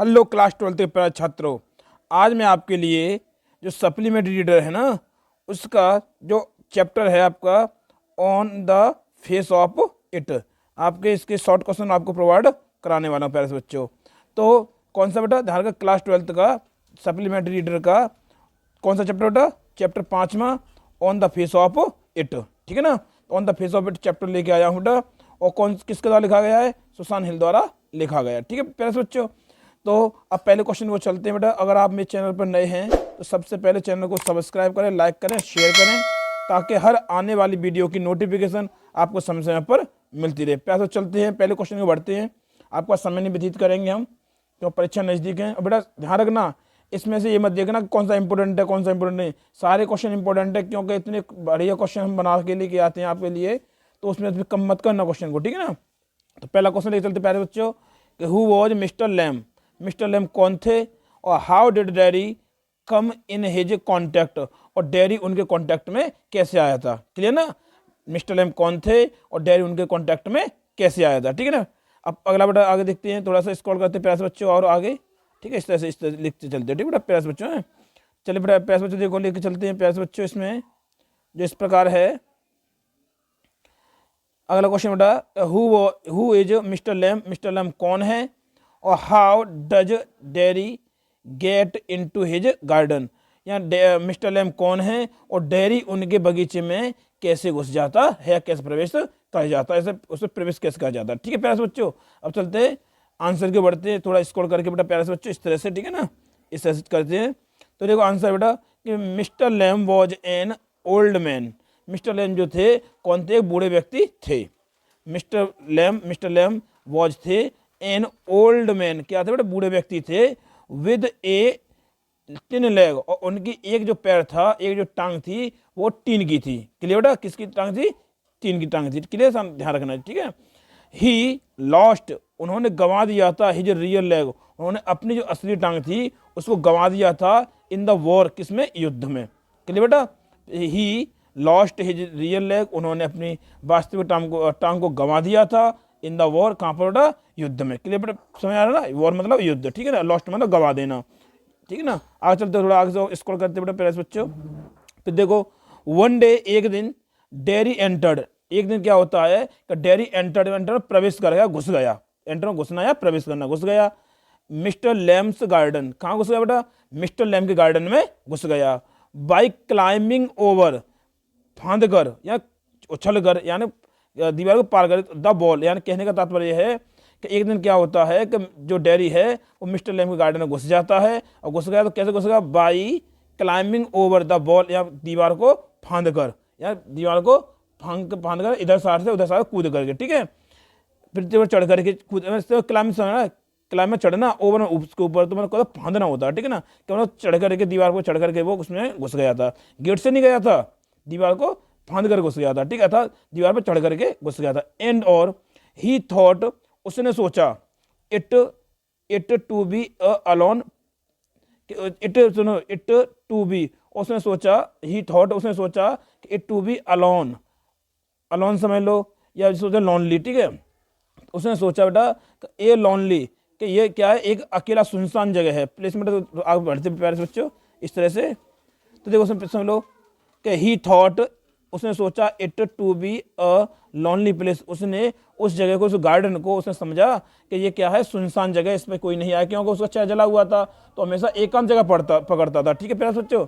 Hello class 12 के प्यारे छात्रों, आज मैं आपके लिए जो सप्लीमेंट्री रीडर है ना, उसका जो चैप्टर है आपका on the face of it, आपके इसके शॉर्ट क्वेश्चन आपको प्रोवाइड कराने वाला हूँ प्यारे से बच्चों। तो कौन सा बेटा ध्यान का क्लास 12 का सप्लीमेंट्री रीडर का कौन सा चैप्टर बेटा? चैप्टर 5वां on the face of it, ठीक है ना। On the face of it chapter लेके आया हूँ बेटा, और कौन किसके द्वारा लिखा गया है? सुशांत हिल द्वारा लिखा गया है, ठीक है प्यारे से बच्चों। तो अब पहले क्वेश्चन को चलते हैं बेटा। अगर आप मेरे चैनल पर नए हैं तो सबसे पहले चैनल को सब्सक्राइब करें, लाइक करें, शेयर करें, ताकि हर आने वाली वीडियो की नोटिफिकेशन आपको समय समय पर मिलती रहे। प्यार से चलते हैं, पहले क्वेश्चन को बढ़ते हैं। आपका समय नहीं व्यतीत करेंगे हम, तो परीक्षा नज़दीक है। और बेटा ध्यान रखना, इसमें से ये मत देखना कौन सा इंपॉर्टेंट है कौन सा इंपॉर्टेंट नहीं। सारे क्वेश्चन इंपॉर्टेंट है, क्योंकि इतने बढ़िया क्वेश्चन हम बना के लेके आते हैं आपके लिए, तो उसमें कम मत करना क्वेश्चन को, ठीक है ना। तो पहला क्वेश्चन लेके चलते प्यारे बच्चों कि who was mister Lamb? Mister Lamb कौन थे? और how did Derry come in his contact? और डैडी उनके कॉन्टैक्ट में कैसे आया था? क्लियर ना। मिस्टर लैम कौन थे और डैडी उनके कॉन्टैक्ट में कैसे आया था, ठीक है ना। अब अगला बेटा आगे देखते हैं, थोड़ा सा स्क्रॉल करते हैं प्यारे बच्चों और आगे, ठीक है। इस तरह लिखते चलते हैं, ठीक है बेटा प्यारे बच्चों हैं। चलिए बेटा प्यारे बच्चों देखो लेके चलते हैं प्यारे बच्चों। इसमें जो इस प्रकार है, अगला क्वेश्चन बेटा who is mister Lamb? Mister Lamb कौन है? और how does Derry get into his garden? या मिस्टर लैम कौन है और डैरी उनके बगीचे में कैसे घुस जाता है, कैसे प्रवेश कर जाता है, ऐसे उसमें प्रवेश कैसे कर जाता है, ठीक है प्यारे बच्चों। अब चलते हैं आंसर के, बढ़ते हैं थोड़ा स्क्रॉल करके बेटा प्यारे बच्चों, इस तरह से, ठीक है ना, इस तरह से करते हैं। तो देखो आंसर बेटा कि mister Lamb was an old man. Mister Lamb जो थे कौन थे? बूढ़े व्यक्ति थे। मिस्टर लैम वॉज थे एन ओल्ड मैन, क्या थे बेटा? बूढ़े व्यक्ति थे। विद ए टिन लेग, और उनकी एक जो पैर था, एक जो टांग थी, वो टीन की थी। क्लियर बेटा? किसकी टांग थी? टीन की टांग थी। क्लियर, ध्यान रखना है, ठीक है। ही लॉस्ट, उन्होंने गंवा दिया था हिज रियल लेग, उन्होंने अपनी जो असली टांग थी उसको गंवा दिया था इन द वॉर, किसमें? युद्ध में। क्लियर बेटा? He lost his real leg, उन्होंने अपनी वास्तविक टांग को गंवा दिया था इन द वॉर, कहाँ पर बेटा? युद्ध में। क्लियर बेटा? समझ आ रहा है ना, वॉर मतलब युद्ध, ठीक है ना, लॉस्ट मतलब गंवा देना, ठीक है ना। आगे चलते थोड़ा आगे स्क्रॉल करते बेटा प्यारे बच्चों। फिर देखो वन डे, एक दिन, डैरी एंटर्ड, एक दिन क्या होता है कि डैरी एंटर प्रवेश कर गया, घुस गया। एंटर घुसना या प्रवेश करना, घुस गया मिस्टर लैम्स गार्डन। कहाँ घुस गया बेटा? मिस्टर लैम के गार्डन में घुस गया। बाई क्लाइंबिंग ओवर, फांद कर या उछल कर, यानी दीवार को पार कर, द बॉल, यानी कहने का तात्पर्य है कि एक दिन क्या होता है कि जो डैरी है वो मिस्टर लैम के गार्डन में घुस जाता है, और घुस गया तो कैसे घुस गया? By climbing over the ball, या दीवार को फांद कर, या दीवार को फांद कर इधर साइड से उधर साइड कूद करके, ठीक है। फिर चढ़ करके कूद, क्लाइंब में चढ़ना, ओवर में उसके ऊपर, तो मतलब फांदना होता है, ठीक है ना। क्या मतलब चढ़ करके, दीवार को चढ़ करके वो उसमें घुस गया था। गेट से नहीं गया था, दीवार को फांद कर घुस गया था, ठीक है, था दीवार पर चढ़ करके घुस गया था। एंड और ही थॉट, उसने सोचा, it it to be alone, it to be, उसने सोचा, ही थॉट, उसने सोचा कि it to be alone, alone समझ लो, या सोचा लॉनली, ठीक है। उसने सोचा बेटा ये लॉनली, कि ये क्या है? एक अकेला सुनसान जगह है। प्लेसमेंट तो आगे बढ़ते प्यारे से बच्चों इस तरह से। तो देखो उसमें समझ लो कि ही थॉट, उसने सोचा, it to be a lonely place, उसने उस जगह को, उस गार्डन को उसने समझा कि ये क्या है? सुनसान जगह, इसमें कोई नहीं आया, क्योंकि उसका चाय जला हुआ था, तो हमेशा एकांत जगह पकड़ता था, ठीक है प्यारे बच्चों।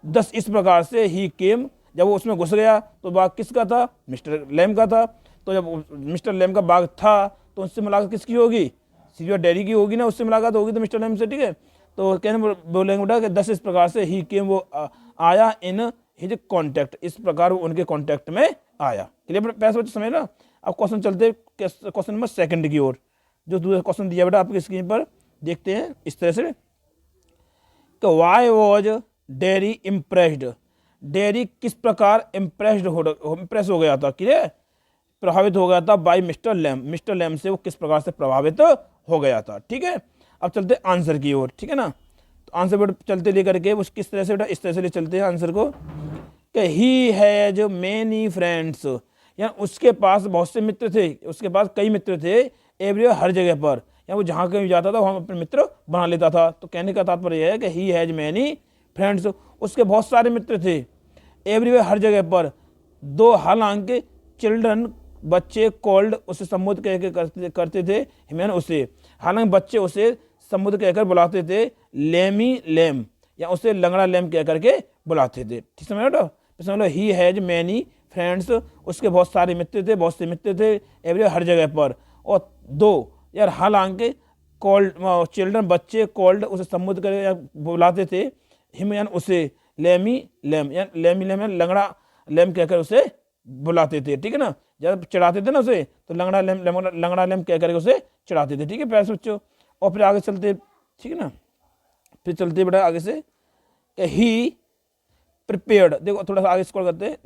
दस इस प्रकार से ही केम, जब वो उसमें घुस गया तो बाग किसका था? मिस्टर लैम का था। तो जब मिस्टर लैम का बाग था तो उससे मुलाकात किसकी होगी? सीधे डैडी की होगी ना, उससे मुलाकात होगी तो मिस्टर लैम से, ठीक है। तो कहने बोलेंगे बेटा कि दस इस प्रकार से ही केम, वो आया इन हिज कॉन्टैक्ट, इस प्रकार वो उनके कॉन्टैक्ट में आया। क्लियर पैसे बच्चे समझ ना। अब क्वेश्चन चलते क्वेश्चन नंबर 2 की ओर, जो दूसरा क्वेश्चन दिया बेटा आपकी स्क्रीन पर, देखते हैं इस तरह से कि why was dairy impressed? Dairy किस प्रकार इम्प्रेस हो गया था, क्लियर, प्रभावित हो गया था by mister Lamb, mister Lamb से वो किस प्रकार से प्रभावित हो गया था, ठीक है। अब चलते आंसर की ओर, ठीक है ना। तो आंसर बेटा चलते लेकर के उस किस तरह से बेटा, इस तरह से ले चलते हैं आंसर को कि ही हैज मेनी फ्रेंड्स, यानी उसके पास बहुत से मित्र थे, उसके पास कई मित्र थे, एवरीवेयर, हर जगह पर, या वो जहाँ कहीं जाता था वहाँ अपने मित्र बना लेता था। तो कहने का तात्पर्य यह है कि ही हैज मैनी फ्रेंड्स, उसके बहुत सारे मित्र थे। एवरीवेयर, हर जगह पर। दो, हालांकि चिल्ड्रन, बच्चे, कॉल्ड, उसे संबोधित कहकर करते थे हिम उसे, हालांकि बच्चे उसे संबोधित कहकर बुलाते थे लेमी लैम, या उसे लंगड़ा लैम कह करके बुलाते थे। ठीक समझ लो, समझ लो ही हैज मैनी फ्रेंड्स, उसके बहुत सारे मित्र थे, बहुत से मित्र थे। एवरीवेयर, हर जगह पर। और दो, यार हालांकि कॉल्ड, चिल्ड्रन, बच्चे, कॉल्ड, उसे संबोधित कर बुलाते थे हिम यानी उसे लेमी लैम, या लेमी लैम लंगड़ा लैम कहकर उसे बुलाते थे। ठीक है ना, जब चढ़ाते थे ना उसे तो लंगड़ा लैम कह करके उसे चढ़ाते थे। ठीक है प्यारे बच्चों, और फिर आगे चलते, ठीक है ना, फिर चलते बेटा आगे से कि ही प्रिपेयर्ड, देखो थोड़ा सा आगे स्क्रॉल करते हैं,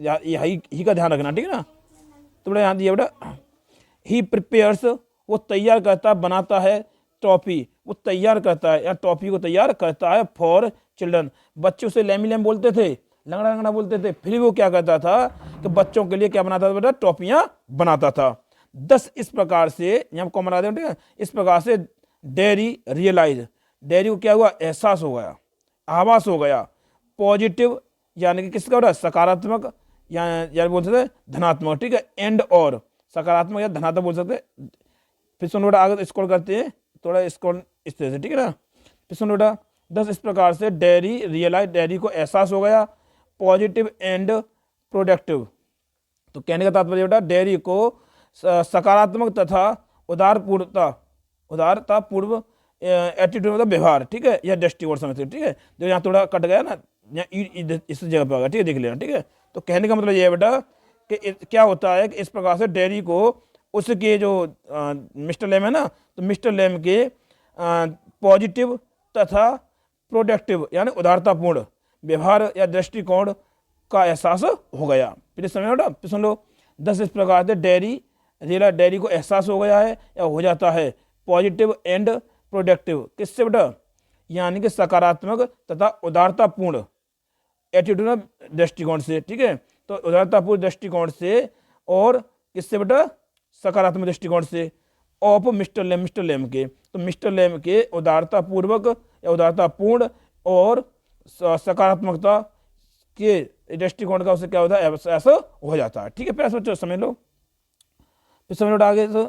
ही का ध्यान रखना, ठीक है ना। तो बेटा यहाँ दिया बेटा ही प्रिपेयर्स, वो तैयार करता, बनाता है, टॉफी, वो तैयार करता है या टॉफी को तैयार करता है फॉर चिल्ड्रन। बच्चे उसे लैमी लैम बोलते थे, लंगड़ा लंगड़ा बोलते थे, फिर वो क्या करता था कि बच्चों के लिए क्या बनाता था बेटा, टॉफियाँ बनाता था। 10, इस प्रकार से, यहाँ कॉमन बना दें, ठीक है, इस प्रकार से डेयरी रियलाइज, डेयरी को क्या हुआ, एहसास हो गया, आभास हो गया। पॉजिटिव यानी कि किसका बेटा, सकारात्मक, या बोल सकते धनात्मक। ठीक है, एंड और सकारात्मक या धनात्मक बोल सकते। फिर सुनो बेटा आगे स्क्रॉल करते हैं, थोड़ा स्क्रॉल इस तरह से, ठीक है ना। फिर सुनो बेटा 10, इस प्रकार से डेयरी रियलाइज, डेयरी को एहसास हो गया। पॉजिटिव एंड प्रोडक्टिव, तो कहने का तात्पर्य बेटा डेयरी को सकारात्मक तथा उदारतापूर्व एटीट्यूड मतलब व्यवहार, ठीक है, या दृष्टिकोण समझते। ठीक है, जो यहाँ थोड़ा कट गया ना, इस जगह पर आ गया, ठीक है, देख लेना। ठीक है, तो कहने का मतलब ये है बेटा कि क्या होता है कि इस प्रकार से डेयरी को उसके जो मिस्टर लेम है ना, तो मिस्टर लेम के पॉजिटिव तथा प्रोडक्टिव यानी उदारतापूर्ण व्यवहार या दृष्टिकोण का एहसास हो गया। फिर समय बेटा फिर सुन लो 10, इस प्रकार से डेयरी को एहसास हो गया है या हो जाता है पॉजिटिव एंड प्रोडक्टिव, किससे बेटा, यानी कि सकारात्मक तथा उदारतापूर्ण एटीट्यूड दृष्टिकोण से। ठीक है, तो उदारतापूर्ण दृष्टिकोण से और किससे बेटा, सकारात्मक दृष्टिकोण से, ऑफ मिस्टर लेम के। तो मिस्टर लेम के उदारतापूर्वक या उदारतापूर्ण और सकारात्मकता के दृष्टिकोण का उसे क्या होता है, ऐसा हो जाता है। ठीक है प्यारे बच्चों, समझ लो। फिर समझ लो आगे तो,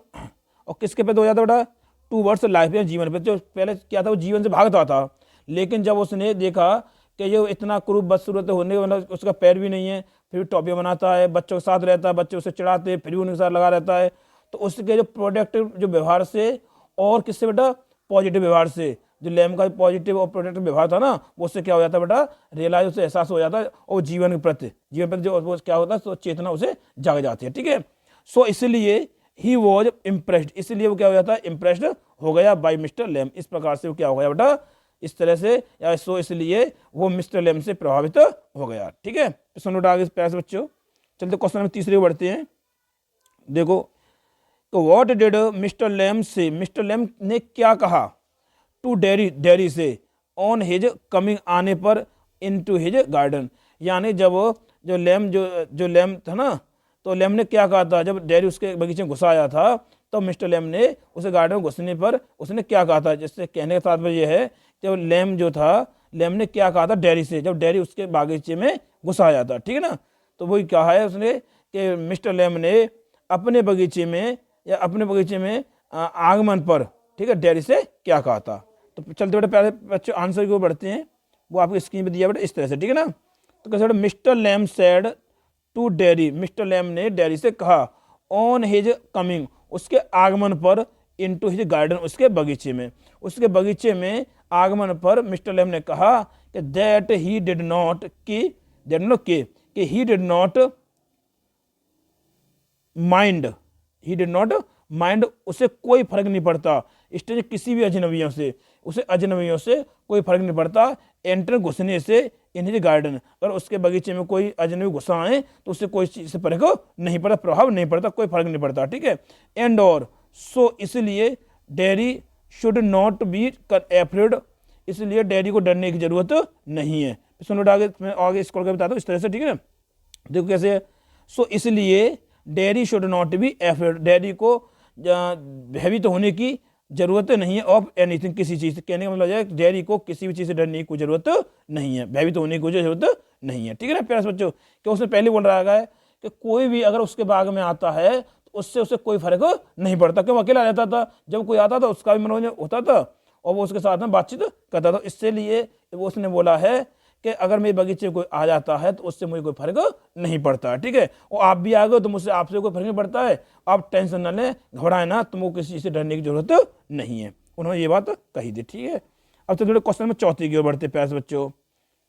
और किसके पे हो जाता है बेटा, टूवर्ड्स लाइफ या जीवन पे। जो पहले क्या था, वो जीवन से भागता था, लेकिन जब उसने देखा कि ये इतना क्रूर बदसूरत होने वाला, उसका पैर भी नहीं है, फिर भी टॉपियाँ बनाता है, बच्चों के साथ रहता है, बच्चे उसे चिढ़ाते फिर भी उनके साथ लगा रहता है, तो उसके जो प्रोडक्टिव जो व्यवहार से और किससे बेटा, पॉजिटिव व्यवहार से, जो लैम का पॉजिटिव और प्रोडक्टिव व्यवहार था ना, वो उससे क्या हो जाता है बेटा, रियलाइज, उसे एहसास हो जाता है, और जीवन के प्रति जो वो क्या होता है, तो चेतना उसे जाग जाती है। ठीक है, सो इसलिए ही वॉज इम्प्रेस्ड, इसलिए वो क्या हो जाता है, इम्प्रेस्ड हो गया बाय मिस्टर लैम। इस प्रकार से वो क्या हो गया बेटा, इस तरह से, या सो इसलिए वो मिस्टर लैम से प्रभावित हो गया। ठीक है, सुनो आगे प्यारे बच्चों, चलते क्वेश्चन नंबर 3 बढ़ते हैं। देखो, तो व्हाट डिड मिस्टर लैम से, मिस्टर लैम ने क्या कहा टू डेयरी से ऑन हिज कमिंग, आने पर इनटू हिज गार्डन, यानी जब जो लैम था ना, तो लैम ने क्या कहा था, जब डेयरी उसके बगीचे में घुसा आया था, तो मिस्टर लैम ने उसे गार्डन में घुसने पर उसने क्या कहा था। जिससे कहने का तात्पर्य यह है कि लैम जो था, लैम ने क्या कहा था डेयरी से, जब डेयरी उसके बागीचे में घुसा आया था। ठीक है ना, तो वही कहा है उसने कि मिस्टर लैम ने अपने बगीचे में आगमन पर, ठीक है, डेयरी से क्या कहा था। तो चलते बेटे प्यारे बच्चों आंसर की ओर बढ़ते हैं, वो आपकी स्क्रीन पे दिया बेटा इस तरह से। ठीक है ना, तो कैसे बेटा, mister Lamb said to Derry, mister Lamb ने डेयरी से कहा ऑन हिज कमिंग, उसके आगमन पर, इनटू हिज गार्डन, उसके बगीचे में आगमन पर मिस्टर लैम ने कहा कि that he did not mind, उसे कोई फर्क नहीं पड़ता, स्टेज किसी भी अजनबियों से, उसे अजनबियों से कोई फर्क नहीं पड़ता, एंटर घुसने से इन हिज गार्डन, अगर उसके बगीचे में कोई अजनबी घुसा आए तो उससे कोई चीज से फर्क नहीं पड़ता, प्रभाव नहीं पड़ता, कोई फर्क नहीं पड़ता। ठीक है, एंड और सो इसलिए dairy should not be afraid, इसलिए डेयरी को डरने की जरूरत नहीं है। सुनो आगे स्क्रॉल कर बताता हूँ इस तरह से। ठीक है, देखो कैसे, सो इसलिए dairy should not be afraid, dairy को भयभीत होने की जरूरत नहीं है ऑफ एनीथिंग, किसी चीज से। कहने का मतलब है डेयरी को किसी भी चीज से डरने की कोई जरूरत नहीं है, भयभीत होने की कोई जरूरत नहीं है। ठीक है ना प्यारे बच्चों, कि उसने पहले बोल रहा है कि कोई भी अगर उसके बाग में आता है तो उससे उसे कोई फर्क नहीं पड़ता, क्यों अकेला रहता था, जब कोई आता था उसका भी मनोरंजन होता था और वो उसके साथ में बातचीत करता था। इसलिए वो उसने बोला है कि अगर मेरे बगीचे कोई आ जाता है तो उससे मुझे कोई फर्क नहीं पड़ता। ठीक है, और आप भी आ गए तो मुझसे आपसे कोई फर्क नहीं पड़ता है, आप टेंशन ना लें, घबराएं ना, तुमको किसी चीज से डरने की जरूरत नहीं है। उन्होंने ये बात कही थी। ठीक है, अब तो थोड़े क्वेश्चन में चौथी की ओर बढ़ते प्यारे बच्चों।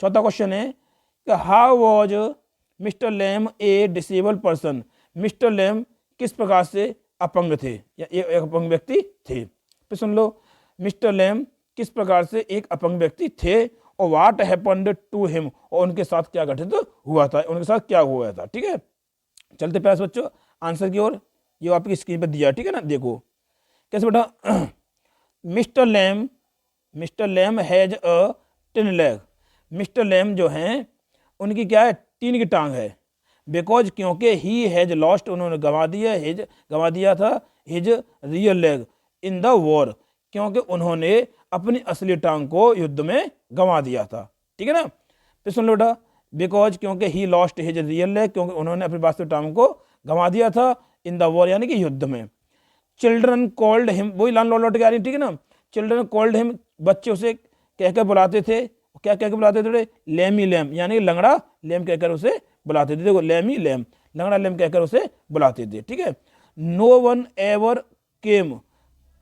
चौथा क्वेश्चन है कि how was mister Lamb a disable person. Mister Lamb किस प्रकार से अपंग थे या एक अपंग व्यक्ति थे। फिर सुन लो, मिस्टर लैम किस प्रकार से एक अपंग व्यक्ति थे और व्हाट हैपेंड टू हिम, और उनके साथ क्या घटित हुआ था, उनके साथ क्या हुआ था। ठीक है, चलते प्यारे बच्चों आंसर की ओर, ये आपकी स्क्रीन पर दिया। ठीक है ना, देखो कैसे बेटा। Mister Lamb has a tin leg. Mister Lamb जो हैं उनकी क्या है, टीन की टांग है। बिकॉज क्योंकि ही हैज लॉस्ट, उन्होंने गंवा दिया था his real leg in the war, क्योंकि उन्होंने अपनी असली टांग को युद्ध में गंवा दिया था। ठीक है ना, फिर सुन लो बेटा, बिकॉज क्योंकि he lost his real leg, क्योंकि उन्होंने अपनी वास्तविक टांग को गंवा दिया था इन द वॉर यानी कि युद्ध में। चिल्ड्रन कॉल्ड हिम, वही लाइन लौट के आ रही, ठीक है ना। चिल्ड्रन कॉल्ड हिम, बच्चे उसे कहकर बुलाते थे, क्या कहकर बुलाते थे, लैमी लैम यानी लंगड़ा लैम कहकर उसे बुलाते थे। देखो लैमी लैम, लंगड़ा लैम कहकर उसे बुलाते थे। ठीक है, नो वन एवर केम,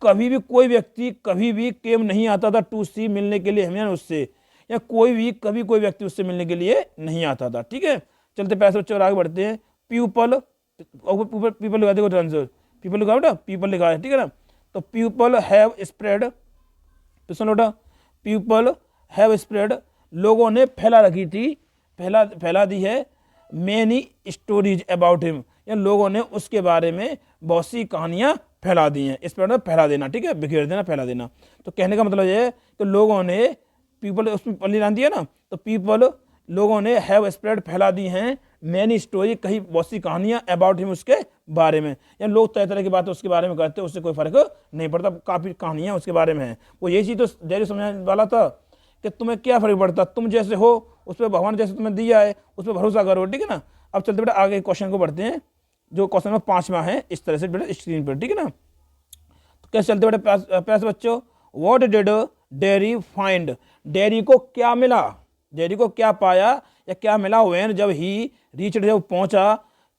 कभी भी कोई व्यक्ति कभी भी केम नहीं आता था टू सी, मिलने के लिए हमें उससे, या कोई भी कभी कोई व्यक्ति उससे मिलने के लिए नहीं आता था। ठीक है, चलते पैसे बच्चे और आगे बढ़ते हैं। पीपल लिखा, देखो आंसर पीपल लिखा बेटा, पीपल लिखा है। ठीक है ना, तो पीपल हैव स्प्रेड, तो सुनो बेटा, पीपल हैव स्प्रेड, लोगों ने फैला रखी थी, फैला दी है मैनी स्टोरीज अबाउट हिम, या लोगों ने उसके बारे में बहुत सी कहानियां फैला दी हैं। स्प्रेड में फैला देना, ठीक है, बिखेर देना, फैला देना। तो कहने का मतलब ये है कि लोगों ने, पीपल उसमें पल्ली लान दिया ना, तो पीपल लोगों ने हैव स्प्रेड फैला दी हैं मैनी स्टोरी, कहीं बहुत सी कहानियां अबाउट हिम उसके बारे में, या लोग तरह तरह की बातें उसके बारे में करते हैं, उससे कोई फर्क नहीं पड़ता, काफी कहानियां उसके बारे में हैं। वो ये चीज तो डेयरी समझाने वाला था कि तुम्हें क्या फर्क पड़ता, तुम जैसे हो उस पर भगवान जैसे तुम्हें दिया है उस पर भरोसा करो। ठीक है ना, अब चलते बेटा आगे क्वेश्चन को बढ़ते हैं, जो क्वेश्चन में 5वां है, इस तरह से बेटा स्क्रीन पर। ठीक है ना, तो कैसे चलते बेटा प्यारे बच्चों, what did dairy find, dairy को क्या मिला, डेयरी को क्या पाया या क्या मिला, व्हेन जब ही रीच्ड, जब पहुंचा,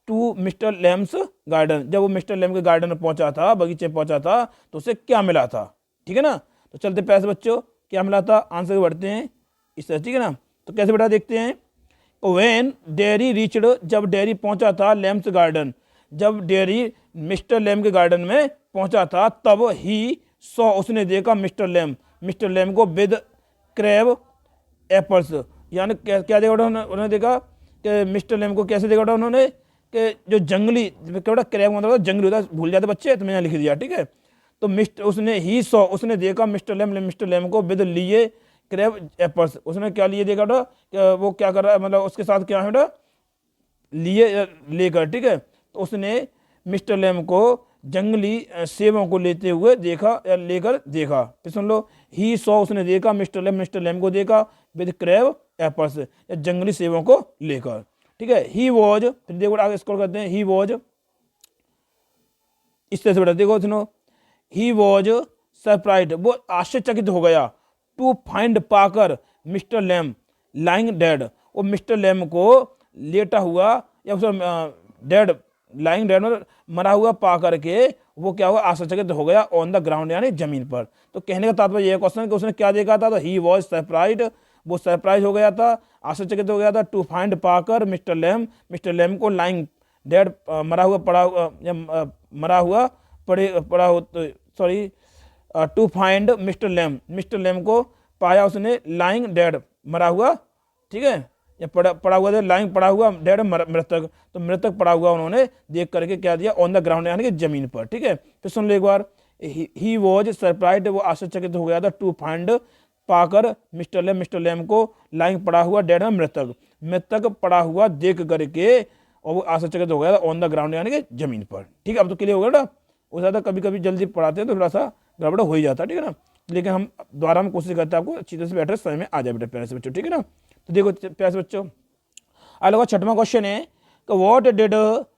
टू मिस्टर लैम्स गार्डन, जब वो मिस्टर लैम के गार्डन में पहुंचा था, बगीचे में पहुंचा था, तो उसे क्या मिला था। ठीक है ना, तो चलते पैसे बच्चों, क्या मिला था, आंसर बढ़ते हैं इस तरह। ठीक है ना, तो कैसे बेटा देखते हैं, व्हेन डेयरी रीच्ड, जब डेयरी पहुंचा था लैम्स गार्डन, जब डेयरी मिस्टर लैम के गार्डन में पहुंचा था, तब ही सॉ, उसने देखा मिस्टर लैम को विद क्रैब एप्पल्स, यानी क्या देखा उन्होंने देखा कि मिस्टर लैम को कैसे देखा उन्होंने, कि जो जंगली, क्रैब मतलब जंगली होता है, भूल जाते बच्चे, तो मैंने लिख दिया। ठीक है, तो उसने ही सॉ, उसने देखा मिस्टर लैम को विद लिए क्रैब एप्पल्स, उसने क्या लिए देखा बेटा, कि वो क्या कर रहा है, मतलब उसके साथ क्या है बेटा, लिए लेकर। ठीक है, तो उसने मिस्टर लैम को जंगली सेबों को लेते हुए देखा या लेकर देखा। फिर सुन लो, ही सॉ, उसने देखा मिस्टर लैम को देखा विद क्रैब एप्पल्स, या जंगली सेबों को लेकर। ठीक है, ही वॉज, फिर देखो आगे स्क्रॉल करते हैं, ही वॉज इस तरह से बेटा देखो सुनो, ही वॉज सरप्राइज्ड, वो आश्चर्यचकित हो गया, टू फाइंड पाकर मिस्टर लैम लाइंग डेड, वो मिस्टर लैम को लेटा हुआ या डेड, लाइंग डेड मतलब मरा हुआ पा करके वो क्या हुआ, आश्चर्यचकित हो गया ऑन द ग्राउंड यानी जमीन पर। तो कहने का तात्पर्य यह क्वेश्चन कि उसने क्या देखा था, तो ही वॉज सरप्राइज्ड, वो सरप्राइज हो गया था, आश्चर्यचकित हो गया था, टू फाइंड पाकर मिस्टर लैम को लाइंग डेड, मरा हुआ sorry, to find mister Lamb को पाया उसने लाइंग डेड, मरा हुआ। ठीक है, या पड़ा हुआ था, लाइंग पड़ा हुआ, डेड मृतक, तो मृतक पड़ा हुआ उन्होंने देख करके क्या दिया, ऑन द ग्राउंड यानी कि जमीन पर। ठीक है, फिर सुन लो एक बार, ही वॉज सरप्राइज्ड, वो आश्चर्यचकित हो गया था, टू फाइंड पाकर मिस्टर लैम को लाइंग पड़ा हुआ, डेड मृतक पड़ा हुआ देख करके, और वो आश्चर्यचकित हो गया था ऑन द ग्राउंड यानी कि जमीन पर। ठीक है, अब तो क्लियर हो गया बेटा, वो ज़्यादा कभी कभी जल्दी पढ़ाते हैं तो थोड़ा सा गड़बड़ हो ही जाता है, ठीक है ना। लेकिन हम दोबारा हम कोशिश करते हैं आपको अच्छी तरह से बेटर समझ में आ जाए बेटा प्यारे से बच्चों, ठीक है ना। तो देखो प्यारे से बच्चों, अगला 6वां क्वेश्चन है कि what did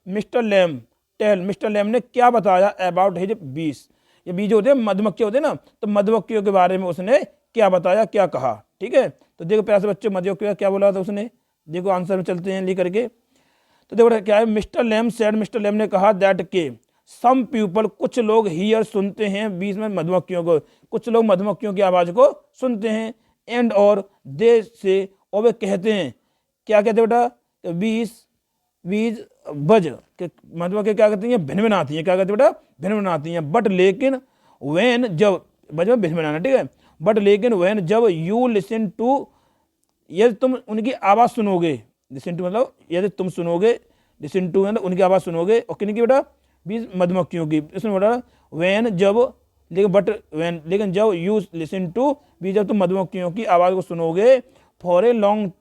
mister Lamb tell, mister Lamb ने क्या बताया अबाउट हिज बीस। ये बीज होते हैं मधुमक्खी होते हैं ना, तो मधुमक्खियों के बारे में उसने क्या बताया, क्या कहा, ठीक है। तो देखो प्यारे से बच्चों, मधुमक्खियों क्या बोला था उसने, देखो आंसर में चलते हैं लिख करके। तो देखो क्या है, mister Lamb said, mister Lamb ने कहा दैट के सम पीपल, कुछ लोग हियर सुनते हैं, बीच में मधुमक्खियों को, कुछ लोग मधुमक्खियों की आवाज को सुनते हैं, एंड और दे से, और वे कहते हैं, क्या कहते हैं बेटा, बीज बज के मधुमक्खी क्या कहती हैं, भिन भिनाती हैं, क्या कहते हैं बेटा, भिन भिनाती हैं। बट लेकिन व्हेन, जब, बज में भिन भिनाना, ठीक है। बट लेकिन व्हेन, जब यू लिसन टू, यदि तुम उनकी आवाज सुनोगे, लिसन टू मतलब यदि तुम सुनोगे, लिसन टू मतलब उनकी आवाज सुनोगे, और किन की बेटा, बीज मधुमक्खियों की। इसमें बेटा व्हेन जब, लेकिन बट व्हेन, लेकिन जब यू लिसन टू भी, जब तुम मधुमक्खियों की आवाज को सुनोगे, फॉर ए लॉन्ग,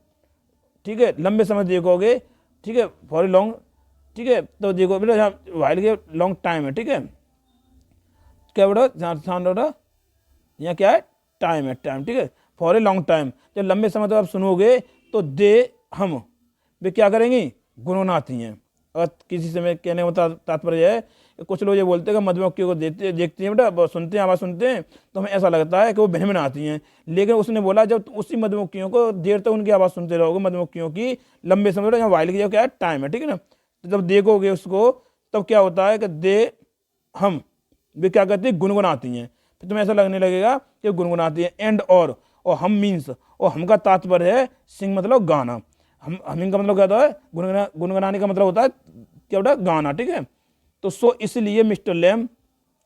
ठीक है, लंबे समय देखोगे, ठीक है, फॉर ए लॉन्ग, ठीक है। तो देखो बेटा यहाँ वाइल के लॉन्ग टाइम है, ठीक है, क्या बेटा बेटा यहाँ क्या है, टाइम है, टाइम, ठीक है, फॉर ए लॉन्ग टाइम, जब लंबे समय तक आप सुनोगे तो दे, हम, वे क्या करेंगी, गुनगुनाती हैं। और किसी से मैं कहने का तात्पर्य है कि कुछ लोग ये बोलते हैं कि मधुमक्खियों को देखते हैं बेटा, सुनते हैं, आवाज़ सुनते हैं, तो हमें ऐसा लगता है कि वो भिन भिनाती हैं। लेकिन उसने बोला जब उसी मधुमक्खियों को देर तक उनकी आवाज़ सुनते रहोगे, मधुमक्खियों की लंबे समय तक, यहाँ वाइल की क्या है, टाइम है, ठीक है ना। तो जब देखोगे उसको, तब क्या होता है कि दे, हम, वे क्या करती है, गुनगुनाती हैं। फिर तुम्हें ऐसा लगने लगेगा कि गुनगुनाती है। एंड और हम मीन्स, और हम का तात्पर्य है सिंग मतलब गाना, हमिंग का मतलब क्या होता है, गुनगुनाने का मतलब होता है क्या बेटा, गाना, ठीक है। तो सो इसलिए mister Lamb,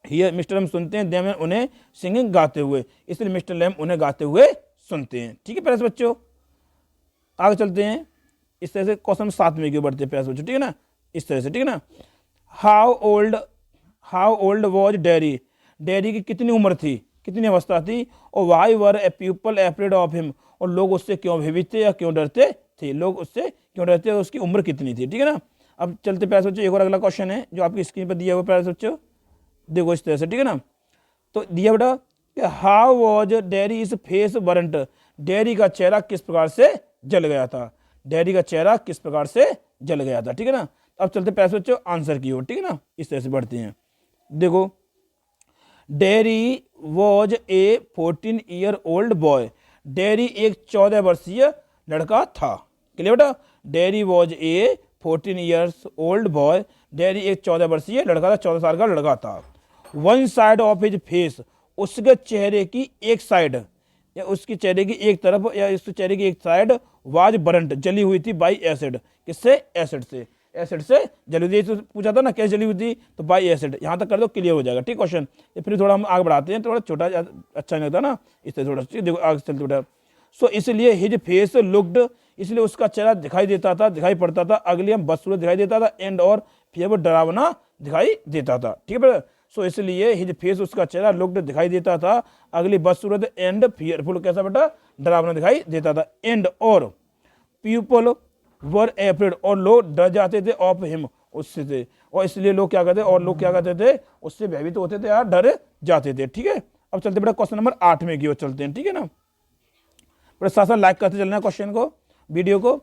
hear mister Lamb सुनते हैं, देम उन्हें सिंगिंग गाते हुए, इसलिए मिस्टर लैम उन्हें गाते हुए सुनते हैं, ठीक है प्यारे बच्चों। आगे चलते हैं, इस तरह से क्वेश्चन 7 में क्यों बढ़ते हैं प्यारे बच्चों, ठीक है ना, इस तरह से, ठीक है ना। How old was dairy, dairy की कितनी उम्र थी, कितनी अवस्था थी, और why were A people afraid of him, और लोग उससे क्यों भयभीत थे या क्यों डरते थे, लोग उससे क्यों डरते, उसकी उम्र कितनी थी, ठीक है ना। अब चलते प्यारे बच्चों, एक और अगला क्वेश्चन है जो आपकी स्क्रीन पर दिया हुआ प्यारे बच्चों, देखो इस तरह से, ठीक है ना। तो दिया बेटा कि how was dairy is face burnt, dairy का चेहरा किस प्रकार से जल गया था, डैरी का चेहरा किस प्रकार से जल गया था, ठीक है ना। अब चलते प्यारे बच्चों आंसर की ओर, ठीक है ना, इस तरह से बढ़ते हैं। देखो dairy was a 14 year old boy, dairy एक 14 वर्षीय लड़का था, क्लियर बेटा। Dairy was a 14 years old boy, dairy एक 14 वर्षीय लड़का था, 14 साल का लड़का था। One side of his face, उसके चेहरे की एक साइड, या उसकी चेहरे की एक तरफ, या उसके चेहरे की एक साइड वाज बरंट, जली हुई थी, बाई एसिड, किससे, एसिड से, एसिड से जली हुई थी। पूछा था ना कैसे जली हुई थी, तो बाई एसिड, यहाँ तक कर दो क्लियर हो जाएगा, ठीक क्वेश्चन। फिर थोड़ा हम आगे बढ़ाते हैं, थोड़ा छोटा अच्छा नहीं लगता ना, इस तरह थोड़ा, देखो आगे चलते बेटा। सो इसलिए हिज फेस लुक्ड, इसलिए उसका चेहरा दिखाई देता था, दिखाई पड़ता था, अगली हम बदसूरत दिखाई देता था, एंड और फिर वो डरावना दिखाई देता था, ठीक है। सो इसलिए हिज फेस, उसका चेहरा लुक्ड दिखाई देता था, अगली बदसूरत, एंड फियरफुल कैसा बेटा, डरावना दिखाई देता था। एंड और पीपल वर एफ्रेड, और लोग डर जाते थे, ऑफ हिम, उससे थे, और इसलिए लोग क्या कहते, और लोग क्या कहते थे, उससे भयभीत होते थे, यार डर जाते थे, ठीक है। अब चलते बेटा क्वेश्चन नंबर 8 में की ओर चलते हैं, ठीक है ना। बड़ा साथ साथ लाइक करते चलना क्वेश्चन को, वीडियो को।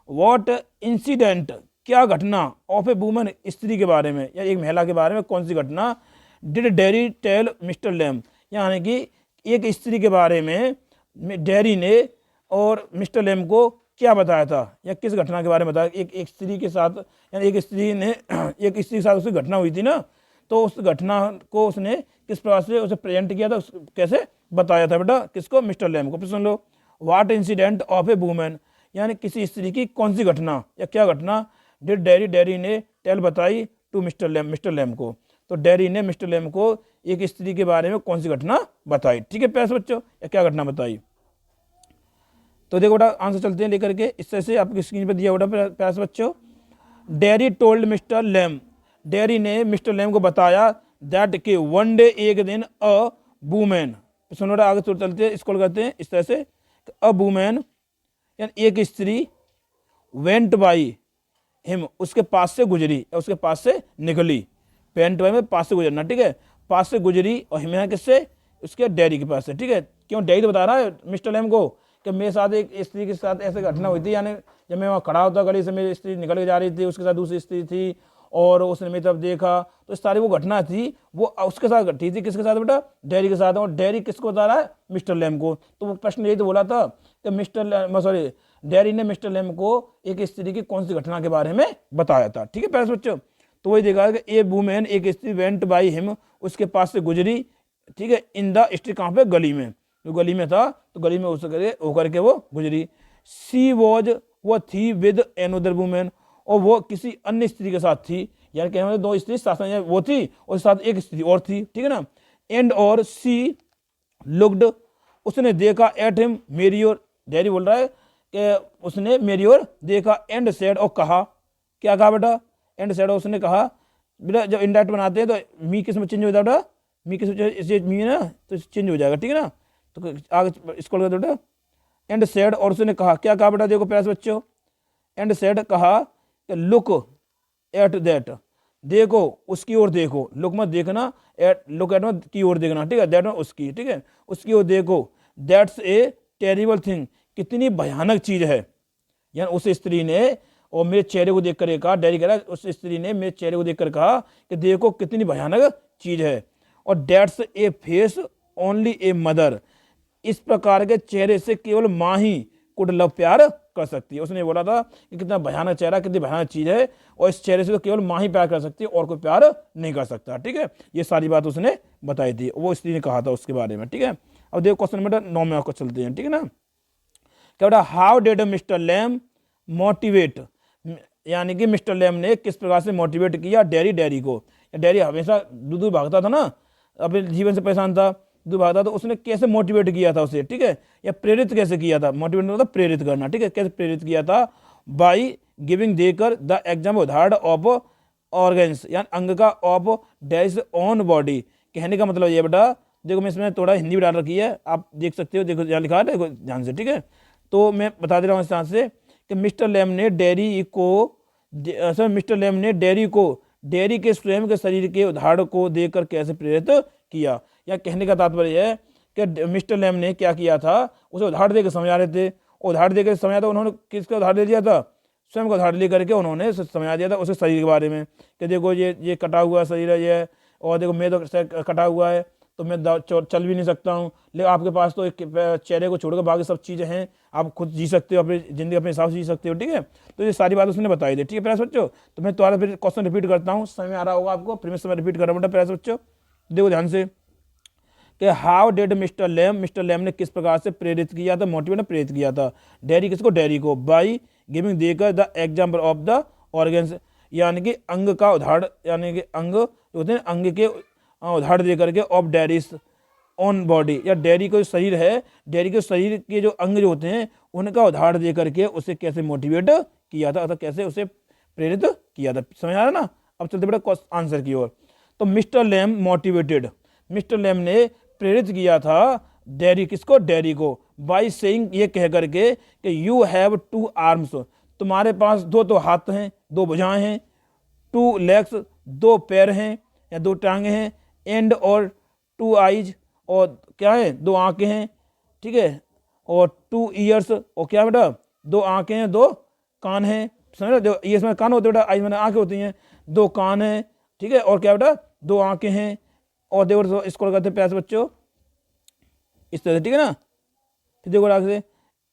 व्हाट इंसिडेंट, क्या घटना, ऑफ ए वुमन, स्त्री के बारे में या एक महिला के बारे में कौन सी घटना, did Derry tell mister Lamb, यानी कि एक स्त्री के बारे में डैरी ने और मिस्टर लैम को क्या बताया था, या किस घटना के बारे में बताया। एक स्त्री के साथ, यानी एक स्त्री ने एक स्त्री के साथ उसकी घटना हुई थी ना, तो उस घटना को उसने किस प्रकार से उसे प्रेजेंट किया था, कैसे बताया था बेटा, किसको, मिस्टर लैम को। सुन लो, what incident of a woman, यानी किसी स्त्री की कौन सी घटना या क्या घटना, डिड डैरी, डैरी ने टेल बताई to mister Lamb, mister Lamb को। तो डैरी ने मिस्टर लैम को एक स्त्री के बारे में कौन सी घटना बताई, ठीक है प्यारे बच्चों, या क्या घटना बताई। तो देखो बेटा आंसर चलते हैं लेकर के, इस तरह से आपकी स्क्रीन पर दिया बेटा प्यारे बच्चों। Derry told mister Lamb, Derry ने मिस्टर लैम को बताया दैट के वन डे, एक दिन, अ वुमेन, सुनो आगे चलते हैं, स्क्रॉल करते हैं इस तरह से, अ वुमेन यानी एक स्त्री, वेंट बाई हिम, उसके पास से गुजरी या उसके पास से निकली, वेंट बाई में पास से गुजरना, ठीक है, पास से गुजरी और हिमाया किससे, उसके डैडी के पास से, ठीक है। क्यों, डैडी तो बता रहा है मिस्टर लैम को कि मेरे साथ एक स्त्री के साथ ऐसे घटना हुई थी, यानी जब मैं वहाँ खड़ा होता गली से मेरी स्त्री निकल के जा रही थी, उसके साथ दूसरी स्त्री थी और उसने मेरी तरफ देखा, तो इस सारी वो घटना थी वो उसके साथ घटी थी। किसके साथ बेटा, डैडी के साथ। और डैडी किसको बता रहा है, मिस्टर लैम को। तो वो प्रश्न यही तो बोला था कि डैडी ने मिस्टर लैम को एक स्त्री की कौन सी घटना के बारे में बताया था, ठीक है प्यारे बच्चों। तो वही देखा कि ए वुमेन, एक स्त्री, वेंट बाई हिम, उसके पास से गुजरी, ठीक है, इन द स्ट्रीट, कहाँ पे, गली में, जो गली में था, तो गली में उसके होकर के वो गुजरी। सी वॉज, वो थी विद एनदर वुमेन, और वो किसी अन्य स्त्री के साथ थी, यानी कहने वाले दो स्त्री साथ में वो थी और साथ एक स्त्री और थी, ठीक है ना। एंड और सी लुक्ड, उसने देखा, एट हिम, मेरी ओर, डैडी बोल रहा है कि उसने मेरी ओर देखा, एंड सेड, और कहा, क्या कहा बेटा, एंड सेड, उसने कहा। बेटा जब इंडायरेक्ट बनाते हैं तो मी किस में चेंज हो जाता है बेटा, मी किस में, मी ना तो चेंज हो जाएगा, ठीक है ना। तो आगे स्क्रॉल कर दो बेटा। एंड सेड, और उसने कहा, क्या कहा बेटा, देखो प्यारे बच्चों, एंड सेड, कहा कि लुक एट दैट, देखो उसकी ओर देखो, लुक मत देखना, एट, लुक एट मत की ओर देखना, ठीक है, दैट मत उसकी, ठीक है, उसकी ओर देखो, दैट्स ए टेरिबल थिंग, कितनी भयानक चीज है। यानी उस स्त्री ने, और मेरे चेहरे को देख कर कहा, डैडी कह रहा है, उस स्त्री ने मेरे चेहरे को देख कर कहा कि देखो कितनी भयानक चीज है। और that's a face only a mother, इस प्रकार के चेहरे से केवल माँ ही कुड लव, प्यार कर सकती है। उसने बोला था कि कितना भयानक चेहरा, कितनी भयानक चीज है, और इस चेहरे से तो केवल माँ ही प्यार कर सकती है और कोई प्यार नहीं कर सकता, ठीक है। ये सारी बात उसने बताई थी, वो स्त्री ने कहा था उसके बारे में, ठीक है। अब देखो क्वेश्चन नंबर 9 में आपको चलते हैं, ठीक है ना। क्या बेटा, how did mister Lamb motivate, यानी कि मिस्टर लैम ने किस प्रकार से मोटिवेट किया डैडी को। डैडी हमेशा दूर भागता था ना, अपने जीवन से परेशान था, दूर भागता, तो उसने कैसे मोटिवेट किया था उसे, ठीक है, या प्रेरित कैसे किया था, मोटिवेट मतलब प्रेरित करना, ठीक है, कैसे प्रेरित किया था, बाई गिविंग, देकर, द एग्जाम्पल, उदाहरण ऑफ ऑर्गन्स, यानी अंग का, ऑफ डैश ऑन बॉडी। कहने का मतलब ये बेटा, देखो मैं इसमें थोड़ा हिंदी भी डाल रखी है, आप देख सकते हो, देखो यहाँ लिखा है, देखो ध्यान से, ठीक है। तो मैं बता दे रहा हूँ इस तरह से कि मिस्टर लैम ने डैडी को डैडी के स्वयं के शरीर के उदाहरण को देखकर कैसे प्रेरित किया। या कहने का तात्पर्य है कि मिस्टर लैम ने क्या किया था, उसे उदाहरण देकर समझा रहे थे, उदाहरण देकर समझा था, उन्होंने किसका उदाहरण दे दिया था, स्वयं का उदाहरण लेकर के उन्होंने समझा दिया था उसके शरीर के बारे में, कि देखो ये कटा हुआ शरीर है ये, और देखो मैं तो कटा हुआ है, तो मैं चल भी नहीं सकता हूँ, लेकिन आपके पास तो एक चेहरे को छोड़कर बाकी सब चीज़ें हैं, आप खुद जी सकते हो, अपनी ज़िंदगी अपने हिसाब से जी सकते हो, ठीक है। तो ये सारी बात उसने बताई थी, ठीक है प्यारे बच्चों। तो मैं तुम्हारा फिर क्वेश्चन रिपीट करता हूँ, समय आ रहा होगा आपको, फिर मैं समय रिपीट कर रहा हूँ प्यारे बच्चों, देखो ध्यान से कि हाउ डिड मिस्टर लैम ने किस प्रकार से प्रेरित किया था, मोटिवेट ने प्रेरित किया था डैडी किसको, डैडी को, बाई गिविंग, देकर, the example of the organs, यानी कि अंग का उदाहरण, यानी कि अंग होते हैं, अंग के उदाहरण दे करके, ऑफ डैडीज ऑन बॉडी, या डैडी का जो शरीर है, डैडी के शरीर के जो अंग जो होते हैं उनका उदाहरण दे करके उसे कैसे मोटिवेट किया था, अर्थात कैसे उसे प्रेरित किया था। समझ आ रहा ना। अब चलते बेटा आंसर की ओर। तो mister Lamb motivated, mister Lamb ने प्रेरित किया था डैडी किसको, डैडी को, बाई सेइंग, ये कह करके कि यू हैव 2 आर्म्स, तुम्हारे पास दो हाथ हैं, 2 भुजाएं हैं, 2 लेग्स, 2 पैर हैं या 2 टांगे हैं, एंड और 2 आइज, और क्या है, 2 आंखें हैं, ठीक है, और 2 ईयर्स, और क्या बेटा 2 आंखें हैं, 2 कान हैं, समझ रहे, ईयर्स में कान होते बेटा, आइज में आंखें होती हैं, 2 कान हैं, ठीक है, और क्या बेटा 2 आंखें हैं, और देखो इसको करते हैं प्यारे बच्चों इस तरह से, ठीक है ना। फिर देखो आगे से,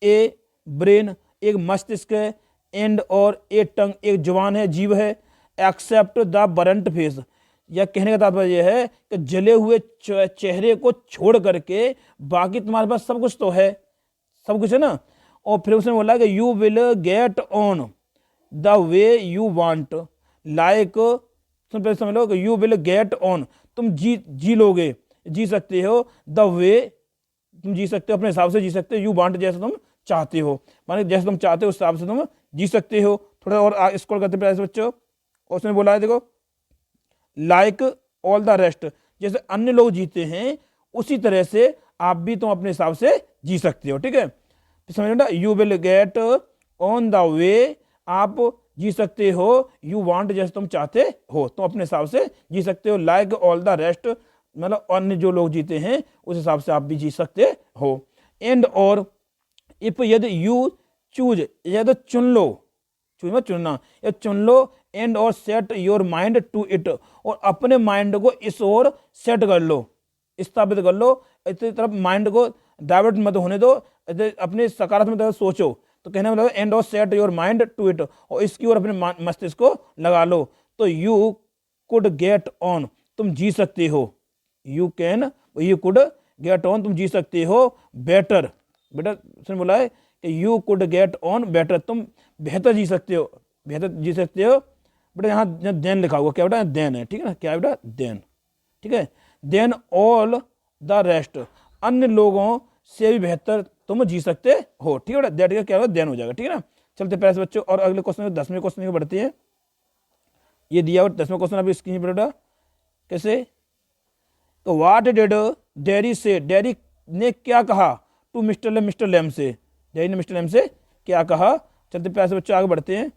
ए ब्रेन, एक मस्तिष्क है, एंड और ए टंग, एक जुबान है, जीव है, एक्सेप्ट द बरंट फेस, या कहने का तात्पर्य यह है कि जले हुए चेहरे को छोड़ करके बाकी तुम्हारे पास सब कुछ तो है, सब कुछ है ना। और फिर उसने बोला कि you will get on the way you want, like, समझ लो कि यू विल गेट ऑन, तुम जी लोगे, जी सकते हो, द वे, तुम जी सकते हो अपने हिसाब से जी सकते हो, यू वांट, जैसे तुम चाहते हो, माने जैसे तुम चाहते हो उस हिसाब से तुम जी सकते हो। थोड़ा और स्क्रॉल करते प्यारे बच्चों, उसने बोला है देखो, लाइक ऑल द रेस्ट, जैसे अन्य लोग जीते हैं उसी तरह से आप भी तुम अपने हिसाब से जी सकते हो, ठीक है। समझ लो, you will get on the way, आप जी सकते हो, यू वांट, जैसे तुम चाहते हो, तुम अपने हिसाब से जी सकते हो, लाइक ऑल द रेस्ट, मतलब अन्य जो लोग जीते हैं उस हिसाब से आप भी जी सकते हो। एंड और इफ यदि यू चूज, यदि चुन लो, चूज मत चुनना, या चुन लो, एंड और set your mind to it, और अपने माइंड को इस ओर सेट कर लो, स्थापित कर लो, इस तरफ माइंड को डाइवर्ट मत होने दो, अपने सकारात्मक तरफ सोचो। तो कहने मतलब एंड और set your mind to it, और इसकी ओर अपने मस्तिष्क को लगा लो, तो यू कुड गेट ऑन, तुम जी सकते हो, यू कुड गेट ऑन, तुम जी सकते हो बेटर। बेटा उसने बोला है कि you could get on better, तुम बेहतर जी सकते हो, बेहतर जी सकते हो। बेटा यहाँ देन लिखा हुआ, क्या बेटा देन है, ठीक है ना, क्या बेटा देन, ठीक है। देन ऑल द रेस्ट, अन्य लोगों से भी बेहतर तुम जी सकते हो, ठीक है बेटा, दैट का क्या होगा देन हो जाएगा, ठीक है ना। चलते पैसे बच्चों, और अगले क्वेश्चन 10वें क्वेश्चन को बढ़ते हैं। ये दिया हुआ 10वां क्वेश्चन अभी स्क्रीन पर बेटा, कैसे, तो व्हाट डिड डेरी से, डेरी ने क्या कहा टू मिस्टर लैम से, डेरी ने मिस्टर लैम से क्या कहा। चलते पैसे बच्चों आगे बढ़ते हैं,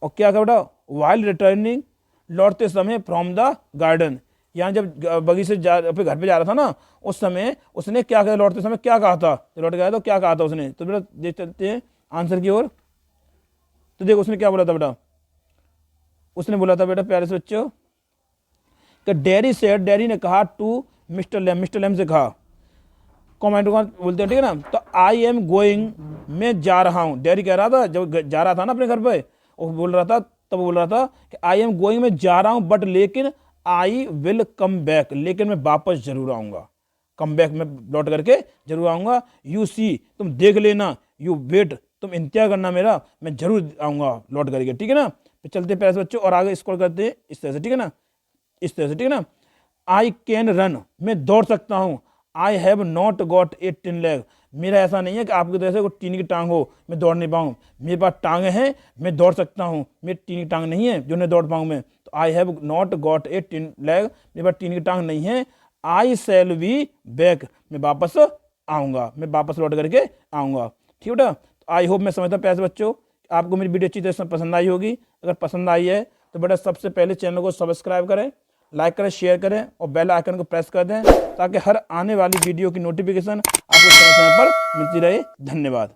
और क्या कहा बेटा, वाइल रिटर्निंग, लौटते समय फ्रॉम द गार्डन, यहाँ जब बगीचे अपने घर पे जा रहा था ना, उस समय उसने क्या कहा, लौटते समय क्या कहा था, तो लौट गया तो क्या कहा था उसने। तो बेटा देख चलते हैं आंसर की ओर, तो देखो उसने क्या बोला था बेटा, उसने बोला था बेटा प्यारे से बच्चों कि डेरी सेड, डेरी ने कहा टू मिस्टर लैम से कहा, कमेंट बोलते हैं, ठीक है ना। तो आई एम गोइंग, मैं जा रहा हूँ, डेरी कह रहा था जब जा रहा था ना अपने घर पे, वो बोल रहा था, तब बोल रहा था कि आई एम गोइंग, मैं जा रहा हूँ, बट लेकिन आई विल कम बैक, लेकिन मैं वापस जरूर आऊंगा, कम बैक में लौट करके जरूर आऊंगा। यू सी, तुम देख लेना, यू वेट, तुम इंतजार करना मेरा, मैं जरूर आऊंगा लौट करके, ठीक है ना। तो चलते पैसे बच्चों और आगे स्क्रॉल करते हैं इस तरह से, ठीक है ना, इस तरह से, ठीक है ना। आई कैन रन, मैं दौड़ सकता हूँ, I have not got a tin leg, मेरा ऐसा नहीं है कि आपकी तरह से कोई टीन की टांग हो, मैं दौड़ नहीं पाऊँ, मेरे पास टांगे हैं, मैं दौड़ सकता हूँ, मेरी टीन की टांग नहीं है जो नहीं दौड़ पाऊँ मैं। तो I have not got a tin leg, मेरे पास टीन की टांग नहीं है। आई शैल बी बैक, मैं वापस आऊँगा, मैं वापस लौट करके आऊँगा, ठीक है बेटा। तो आई होप, मैं समझता हूँ प्यारे बच्चों आपको मेरी वीडियो अच्छी तरह से पसंद आई होगी। अगर पसंद आई है तो बेटा सबसे पहले चैनल को सब्सक्राइब करें, लाइक करें, शेयर करें, और बेल आइकन को प्रेस कर दें, ताकि हर आने वाली वीडियो की नोटिफिकेशन आपको समय समय पर मिलती रहे। धन्यवाद।